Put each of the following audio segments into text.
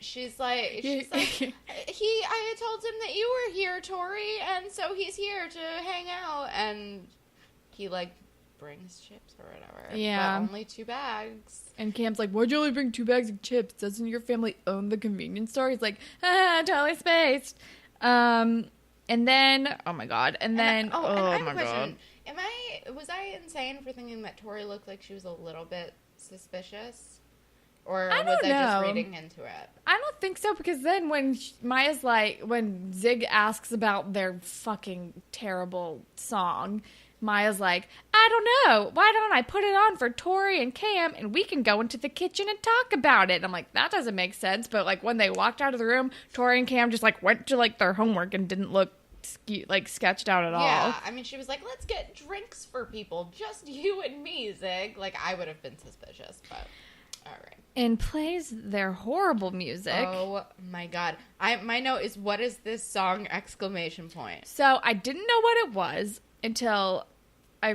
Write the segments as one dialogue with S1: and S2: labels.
S1: she's like, I had told him that you were here, Tori, and so he's here to hang out, and he, like, brings chips or whatever.
S2: Yeah.
S1: But only 2 bags.
S2: And Cam's like, why'd you only bring 2 bags of chips? Doesn't your family own the convenience store? He's like, totally spaced. And then, oh my god, and then,
S1: and I have a
S2: god.
S1: Was I insane for thinking that Tori looked like she was a little bit suspicious? Or was I just reading into it?
S2: I don't think so, because then when Maya's like, when Zig asks about their fucking terrible song, Maya's like, I don't know. Why don't I put it on for Tori and Cam and we can go into the kitchen and talk about it? And I'm like, that doesn't make sense. But like when they walked out of the room, Tori and Cam just like went to like their homework and didn't look like sketched out at all.
S1: Yeah, I mean, she was like, let's get drinks for people. Just you and me, Zig. Like, I would have been suspicious, but all right.
S2: And plays their horrible music.
S1: Oh my god. My note is, what is this song? !
S2: So I didn't know what it was until I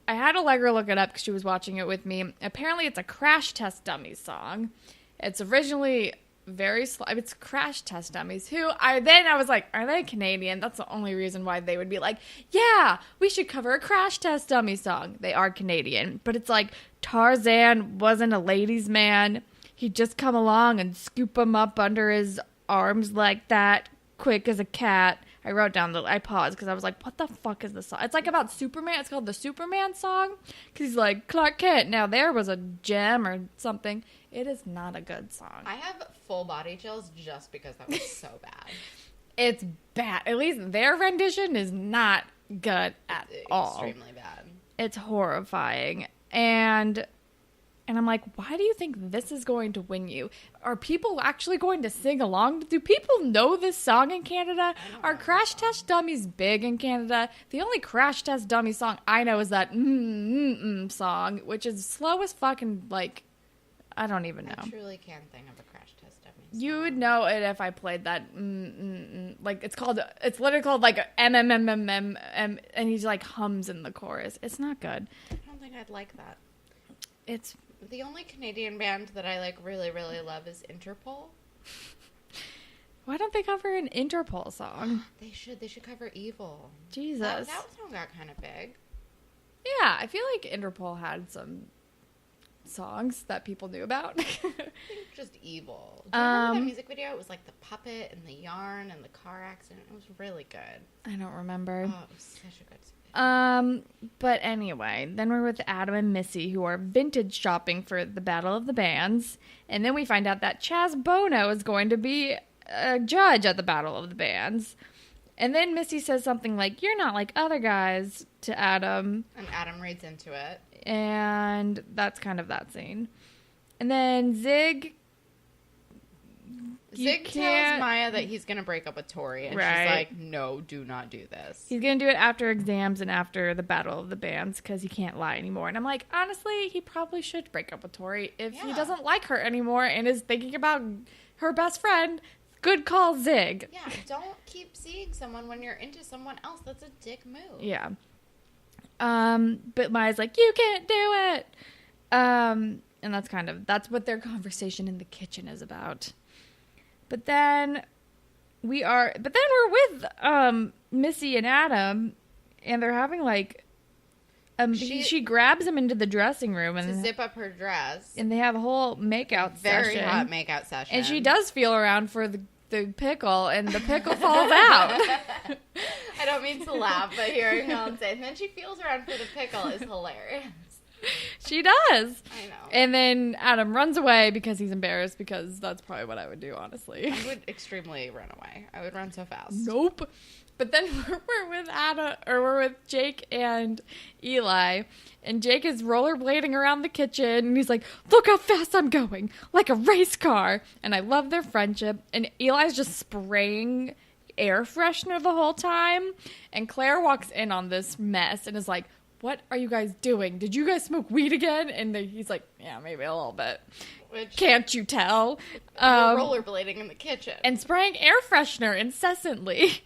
S2: had Allegra look it up because she was watching it with me. Apparently it's a Crash Test Dummies song. It's originally very slow. It's Crash Test Dummies, I was like, are they Canadian? That's the only reason why they would be like, yeah, we should cover a Crash Test Dummies song. They are Canadian, but it's like Tarzan wasn't a ladies' man. He'd just come along and scoop him up under his arms like that, quick as a cat. I wrote down I paused because I was like, what the fuck is this song? It's like about Superman. It's called the Superman song because he's like, Clark Kent, now there was a gem or something. It is not a good song.
S1: I have full body chills just because that was so bad.
S2: It's bad. At least their rendition is not good at all.
S1: Extremely bad.
S2: It's horrifying. And I'm like, why do you think this is going to win you? Are people actually going to sing along? Do people know this song in Canada? Are Crash Test Dummies big in Canada? The only Crash Test Dummy song I know is that song, which is slow as fucking, like, I don't even know.
S1: I truly can't think of a Crash Test Dummies song.
S2: You would know it if I played that, like, it's literally called, like, MMMMM, and he's, like, hums in the chorus. It's not good.
S1: I don't think I'd like that.
S2: It's...
S1: The only Canadian band that I, like, really, really love is Interpol.
S2: Why don't they cover an Interpol song?
S1: They should. They should cover Evil.
S2: Jesus.
S1: That song got kind of big.
S2: Yeah, I feel like Interpol had some songs that people knew about.
S1: I think just Evil. Do you remember that music video? It was like the puppet and the yarn and the car accident. It was really good.
S2: I don't remember.
S1: Oh, it was such a good video.
S2: But anyway, then we're with Adam and Missy, who are vintage shopping for the Battle of the Bands. And then we find out that Chaz Bono is going to be a judge at the Battle of the Bands. And then Missy says something like, you're not like other guys, to Adam.
S1: And Adam reads into it.
S2: And that's kind of that scene. And then Zig
S1: tells Maya that he's going to break up with Tori. And she's like, no, do not do this.
S2: He's going to do it after exams and after the Battle of the Bands because he can't lie anymore. And I'm like, honestly, he probably should break up with Tori if he doesn't like her anymore and is thinking about her best friend. Good call, Zig.
S1: Yeah, don't keep seeing someone when you're into someone else. That's a dick move.
S2: Yeah. But Maya's like, you can't do it. And that's what their conversation in the kitchen is about. But then we're with Missy and Adam, and they're having like she grabs him into the dressing room and
S1: to zip up her dress,
S2: and they have a whole makeout
S1: very hot makeout session.
S2: And she does feel around for the pickle, and the pickle falls out.
S1: I don't mean to laugh, but hearing Helen say, and then she feels around for the pickle is hilarious.
S2: She does.
S1: I know.
S2: And then Adam runs away because he's embarrassed, because that's probably what I would do, honestly.
S1: I would extremely run away. I would run so fast.
S2: Nope. But then we're with Jake and Eli, and Jake is rollerblading around the kitchen, and he's like, look how fast I'm going, like a race car. And I love their friendship. And Eli's just spraying air freshener the whole time. And Claire walks in on this mess and is like, what are you guys doing? Did you guys smoke weed again? And he's like, yeah, maybe a little bit. Can't you tell?
S1: We're rollerblading in the kitchen.
S2: And spraying air freshener incessantly.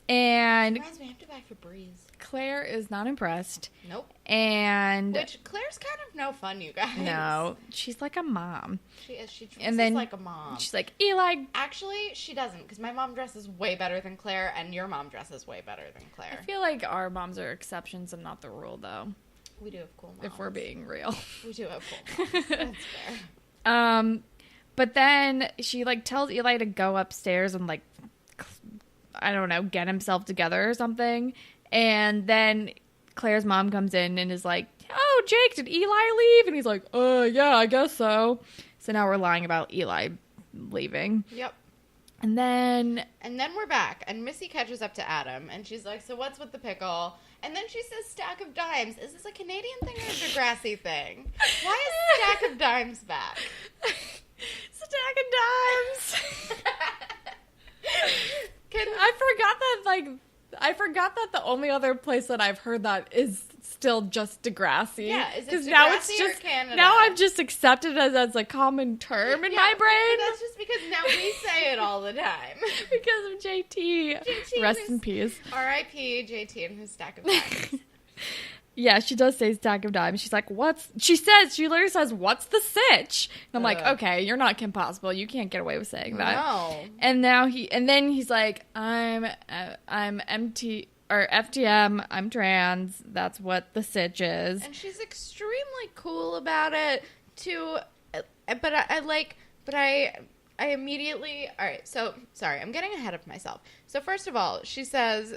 S2: And
S1: reminds me, I have to buy Febreze.
S2: Claire is not impressed.
S1: Nope.
S2: And
S1: which Claire's kind of no fun, you guys.
S2: no, she's like a mom.
S1: She is. She dresses
S2: And then
S1: like a mom.
S2: She's like, Eli.
S1: Actually, she doesn't, because my mom dresses way better than Claire, and your mom dresses way better than Claire.
S2: I feel like our moms are exceptions and not the rule, though.
S1: We do have cool moms.
S2: If we're being real.
S1: We do have cool moms. That's fair.
S2: But then she like tells Eli to go upstairs and like, I don't know, get himself together or something. And then Claire's mom comes in and is like, oh, Jake, did Eli leave? And he's like, yeah, I guess so. So now we're lying about Eli leaving.
S1: Yep.
S2: And then
S1: we're back, and Missy catches up to Adam, and she's like, so what's with the pickle? And then she says stack of dimes. Is this a Canadian thing or a Degrassi thing? Why is stack of dimes back?
S2: Stack of dimes. I forgot that the only other place that I've heard that is still just Degrassi.
S1: Yeah, is it Degrassi
S2: now it's just,
S1: or Canada?
S2: Now I've just accepted it as a common term in my brain.
S1: That's just because now we say it all the time.
S2: Because of JT. Rest in peace.
S1: R.I.P. JT and his stack of dimes.
S2: Yeah, she does say stack of dimes. She's like, she literally says, what's the sitch? And I'm like, okay, you're not Kim Possible. You can't get away with saying that.
S1: No.
S2: And then he's like, I'm MT or FTM, I'm trans. That's what the sitch is.
S1: And she's extremely cool about it too. But I immediately, all right, so sorry, I'm getting ahead of myself. So first of all, she says,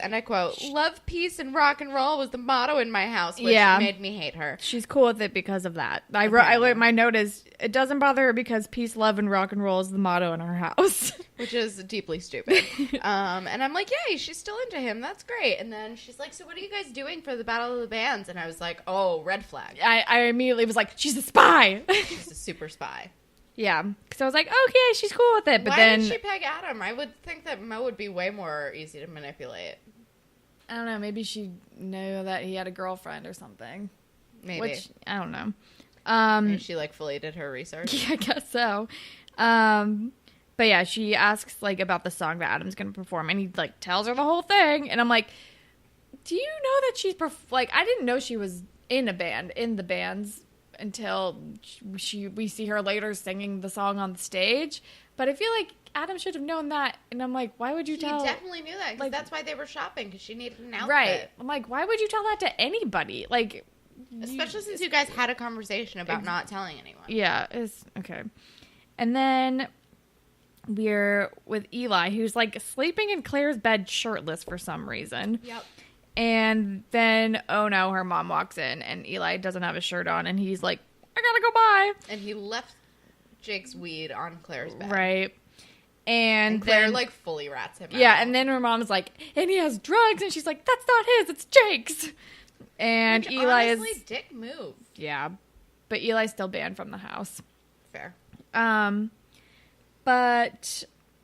S1: and I quote, love, peace, and rock and roll was the motto in my house, which made me hate her.
S2: She's cool with it because of that. I wrote my note is, it doesn't bother her because peace, love, and rock and roll is the motto in her house.
S1: Which is deeply stupid. And I'm like, yay, she's still into him. That's great. And then she's like, so what are you guys doing for the Battle of the Bands? And I was like, oh, red flag.
S2: I immediately was like, she's a spy.
S1: She's a super spy.
S2: Yeah, because I was like, okay, she's cool with it. But
S1: Why did she peg Adam? I would think that Mo would be way more easy to manipulate.
S2: I don't know. Maybe she knew that he had a girlfriend or something.
S1: Maybe.
S2: Which, I don't know.
S1: And she, like, fully did her research?
S2: Yeah, I guess so. But yeah, she asks, like, about the song that Adam's going to perform. And he, like, tells her the whole thing. And I'm like, do you know that she's, I didn't know she was in the bands until we see her later singing the song on the stage. But I feel like Adam should have known that. And I'm like, why would you tell?
S1: He definitely knew that, because that's why they were shopping, because she needed an outfit.
S2: Right. I'm like, why would you tell that to anybody? Like,
S1: especially since you guys had a conversation about not telling anyone.
S2: Yeah, it's okay. And then we're with Eli, who's like sleeping in Claire's bed shirtless for some reason.
S1: Yep.
S2: And then, oh no, her mom walks in, and Eli doesn't have a shirt on, and he's like, I gotta go by.
S1: And he left Jake's weed on Claire's bed.
S2: Right. And
S1: Claire,
S2: then,
S1: like, fully rats him out.
S2: Yeah, and then her mom's like, and he has drugs, and she's like, that's not his, it's Jake's. And
S1: which,
S2: Eli
S1: honestly,
S2: is...
S1: dick move.
S2: Yeah. But Eli's still banned from the house.
S1: Fair.
S2: But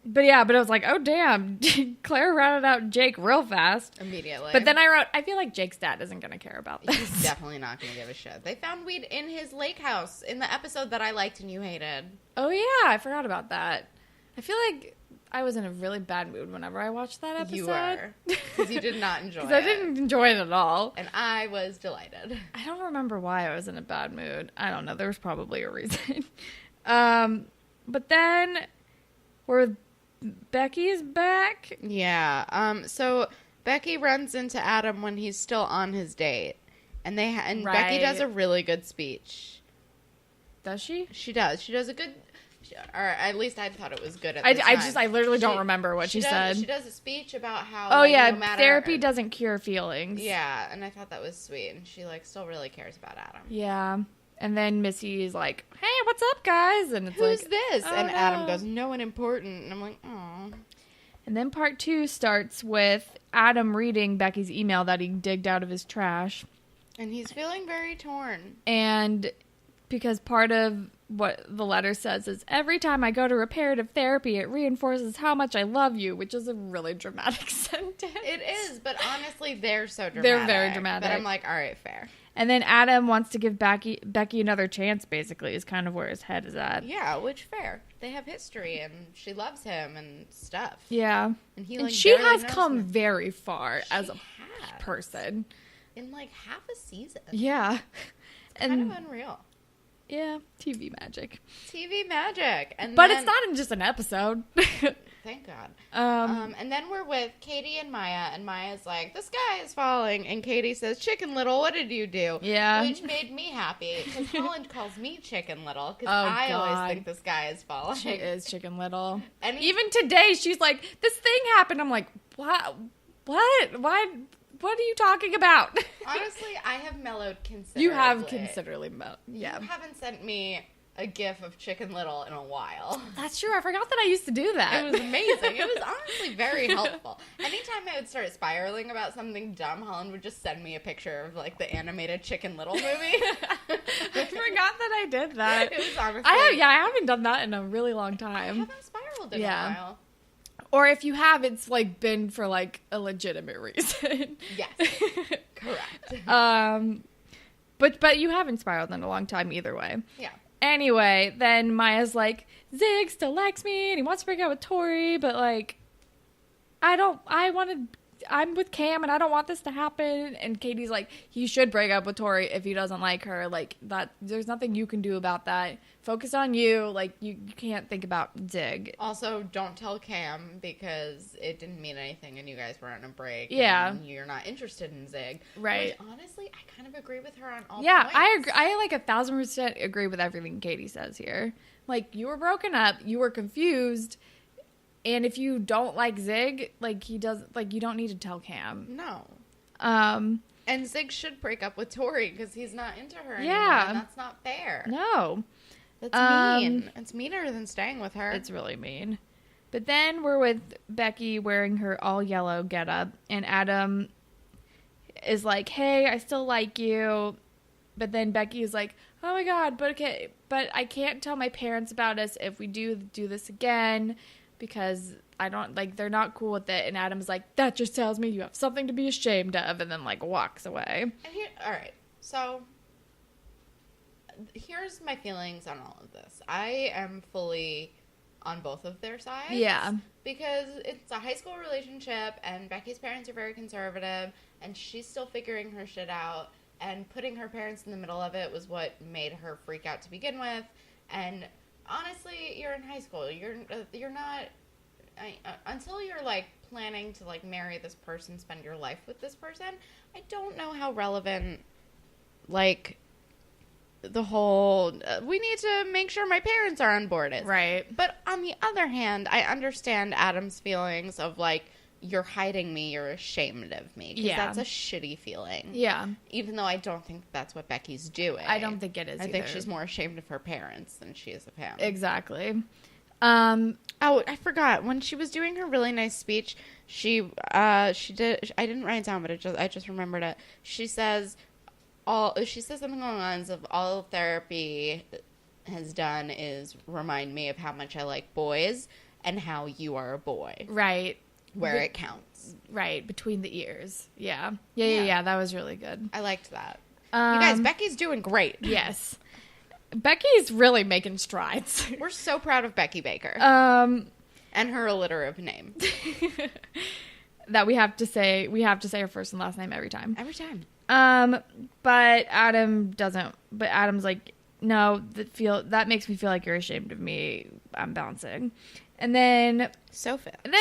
S2: I was like, oh, damn. Claire ratted out Jake real fast.
S1: Immediately.
S2: But then I wrote, I feel like Jake's dad isn't going to care about this.
S1: He's definitely not going to give a shit. They found weed in his lake house in the episode that I liked and you hated.
S2: Oh, yeah. I forgot about that. I feel like I was in a really bad mood whenever I watched that episode.
S1: You were. Because you did not enjoy it.
S2: I didn't enjoy it at all.
S1: And I was delighted.
S2: I don't remember why I was in a bad mood. I don't know. There was probably a reason. But then Becky's back.
S1: Yeah. So Becky runs into Adam when he's still on his date, and
S2: Right.
S1: Becky does a really good speech.
S2: Does she?
S1: She does. She does a good, or at least I thought it was good at the time.
S2: I literally don't remember what she said.
S1: She does a speech about how.
S2: Oh,
S1: like,
S2: yeah,
S1: no matter,
S2: therapy doesn't cure feelings.
S1: Yeah, and I thought that was sweet, and she like still really cares about Adam.
S2: Yeah. And then Missy is like, hey, what's up, guys? And it's
S1: Who's
S2: like,
S1: this?
S2: oh,
S1: and
S2: no.
S1: Adam goes, no one important. And I'm like, oh.
S2: And then part 2 starts with Adam reading Becky's email that he digged out of his trash.
S1: And he's feeling very torn.
S2: And because part of what the letter says is, every time I go to reparative therapy, it reinforces how much I love you, which is a really dramatic sentence.
S1: It is, but honestly, they're so dramatic.
S2: They're very dramatic.
S1: But I'm like, all right, fair.
S2: And then Adam wants to give Becky another chance, basically, is kind of where his head is at.
S1: Yeah, which fair. They have history, and she loves him and stuff.
S2: Yeah.
S1: And he,
S2: and
S1: like,
S2: she has come very far as a person.
S1: In, like, half a season.
S2: Yeah.
S1: It's kind of unreal.
S2: Yeah, TV magic.
S1: TV magic.
S2: But it's not in just an episode.
S1: Thank God. And then we're with Katie and Maya, and Maya's like, the sky is falling. And Katie says, Chicken Little, what did you do?
S2: Yeah.
S1: Which made me happy, because Holland calls me Chicken Little, because I always think the sky is falling.
S2: She is Chicken Little.
S1: And
S2: even today, she's like, this thing happened. I'm like, what? What? Why? What are you talking about?
S1: Honestly, I have mellowed considerably.
S2: You have considerably mellowed. Yeah.
S1: You haven't sent me a gif of Chicken Little in a while.
S2: That's true. I forgot that I used to do that.
S1: It was amazing. It was honestly very helpful. Anytime I would start spiraling about something dumb, Holland would just send me a picture of, like, the animated Chicken Little movie.
S2: I forgot that I did that.
S1: It was honestly...
S2: I haven't done that in a really long time.
S1: I haven't spiraled in a while.
S2: Or if you have, it's, like, been for, like, a legitimate reason.
S1: Yes. Correct.
S2: But you haven't spiraled in a long time either way.
S1: Yeah.
S2: Anyway, then Maya's like, Zig still likes me, and he wants to break up with Tori, but, like, I'm with Cam, and I don't want this to happen. And Katie's like, he should break up with Tori if he doesn't like her. Like, that, there's nothing you can do about that. Focus on you. Like, you can't think about Zig.
S1: Also, don't tell Cam, because it didn't mean anything, and you guys were on a break.
S2: Yeah.
S1: And you're not interested in Zig.
S2: Right.
S1: Which, honestly, I kind of agree with her on all points.
S2: I agree. I, like, 1,000% agree with everything Katie says here. Like, you were broken up. You were confused. And if you don't like Zig, like, you don't need to tell Cam.
S1: No. And Zig should break up with Tori because he's not into her anymore.
S2: Yeah.
S1: And that's not fair.
S2: No.
S1: That's mean. It's meaner than staying with her.
S2: It's really mean. But then we're with Becky wearing her all yellow getup, and Adam is like, hey, I still like you. But then Becky is like, oh my God, but I can't tell my parents about us if we do this again. Because I don't, like, they're not cool with it. And Adam's like, that just tells me you have something to be ashamed of. And then, like, walks away.
S1: And all right. So, here's my feelings on all of this. I am fully on both of their sides.
S2: Yeah.
S1: Because it's a high school relationship, and Becky's parents are very conservative, and she's still figuring her shit out. And putting her parents in the middle of it was what made her freak out to begin with. And honestly, you're in high school. You're not until you're, like, planning to, like, marry this person, spend your life with this person. I don't know how relevant, like, the whole we need to make sure my parents are on board is.
S2: Right.
S1: But on the other hand, I understand Adam's feelings of, like, you're hiding me, you're ashamed of me. Because that's a shitty feeling.
S2: Yeah.
S1: Even though I don't think that's what Becky's doing.
S2: I don't think it is
S1: I think she's more ashamed of her parents than she is of him.
S2: Exactly.
S1: Oh, I forgot. When she was doing her really nice speech, she did, I didn't write it down, but I just remembered it. She says something along the lines of, all therapy has done is remind me of how much I like boys and how you are a boy.
S2: Right.
S1: Where it counts.
S2: Right, between the ears. Yeah. Yeah, that was really good.
S1: I liked that. You guys, Becky's doing great.
S2: Yes. Becky's really making strides.
S1: We're so proud of Becky Baker. And her alliterative name.
S2: That we have to say her first and last name every time.
S1: Every time.
S2: But Adam's like, no, that makes me feel like you're ashamed of me. I'm bouncing. And then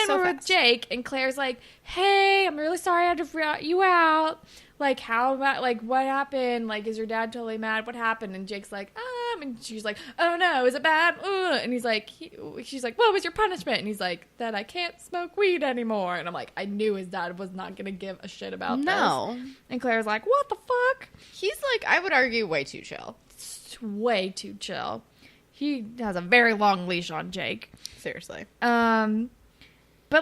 S2: we're with Jake, and Claire's like, hey, I'm really sorry I had to rat you out. Like, what happened? Like, is your dad totally mad? What happened? And Jake's like, and she's like, oh no, is it bad? And he's like, she's like, what was your punishment? And he's like, that I can't smoke weed anymore. And I'm like, I knew his dad was not going to give a shit about this. And Claire's like, what the fuck?
S1: He's like, I would argue, way too chill.
S2: It's way too chill. He has a very long leash on Jake.
S1: Seriously.
S2: But,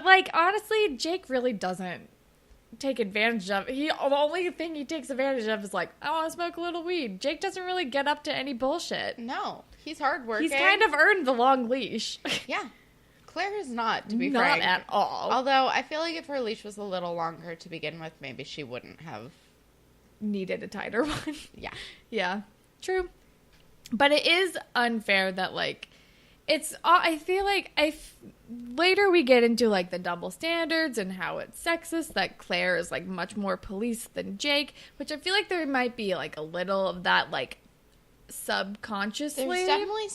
S2: like, honestly, Jake really doesn't take advantage of. The only thing he takes advantage of is like, I want to smoke a little weed. Jake doesn't really get up to any bullshit.
S1: No, he's hardworking.
S2: He's kind of earned the long leash.
S1: Yeah. Claire is not, to be
S2: Not
S1: frank.
S2: at all.
S1: Although, I feel like if her leash was a little longer to begin with, maybe she wouldn't have.
S2: Needed a tighter one.
S1: Yeah.
S2: Yeah. True. But it is unfair that, like, it's, I feel like, later we get into, like, the double standards and how it's sexist, that Claire is, like, much more police than Jake, which I feel like there might be, like, a little of that, like, subconsciously.
S1: There's definitely